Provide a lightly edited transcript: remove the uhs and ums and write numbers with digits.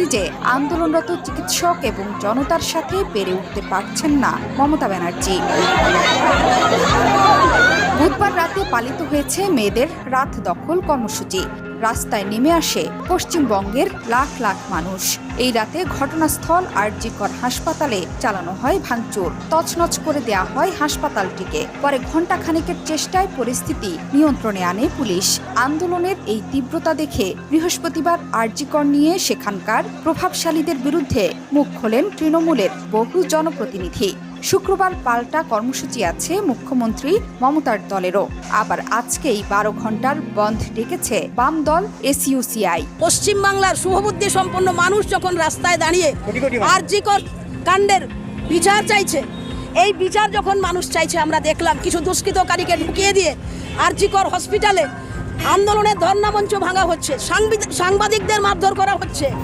পরিস্থিতি যে আন্দোলনরত চিকিৎসক এবং জনতার সাথে পেরে উঠতে পারছেন না মমতা ব্যানার্জি। বুধবার রাতে পালিত হয়েছে মেয়েদের রাত দখল কর্মসূচি। রাস্তায় নেমে আসে পশ্চিমবঙ্গের লাখ লাখ মানুষ। এই রাতে ঘটনাস্থল আরজি কর হাসপাতালে চালানো হয় ভাঙচুর, তছনছ করে দেয়া হয় হাসপাতালটিকে। পরে ঘণ্টাখানেকের চেষ্টায় পরিস্থিতি নিয়ন্ত্রণে আনে পুলিশ। আন্দোলনের এই তীব্রতা দেখে বৃহস্পতিবার আরজি কর নিয়ে সেখানকার প্রভাবশালীদের বিরুদ্ধে মুখ খোলেন তৃণমূলের বহু জনপ্রতিনিধি। শুক্রবার পাল্টা কর্মসূচি আছে মুখ্যমন্ত্রী মমতার দলেরও। আবার আজকেই 12 ঘন্টার বন্ধ ডেকেছে বাম দল এসইউসিআই। পশ্চিমবাংলার শুভবুদ্ধি সম্পন্ন মানুষ যখন রাস্তায় দাঁড়িয়ে আরজি কর কাণ্ডের বিচার চাইছে, এই বিচার যখন মানুষ চাইছে, আমরা দেখলাম কিছু দুষ্কৃতকারীকে ঢুকিয়ে দিয়ে আরজি কর হসপিটালে আন্দোলনের ধর্ণা মঞ্চ ভাঙা হচ্ছে, সাংবাদিকদের মারধর করা হচ্ছে এবং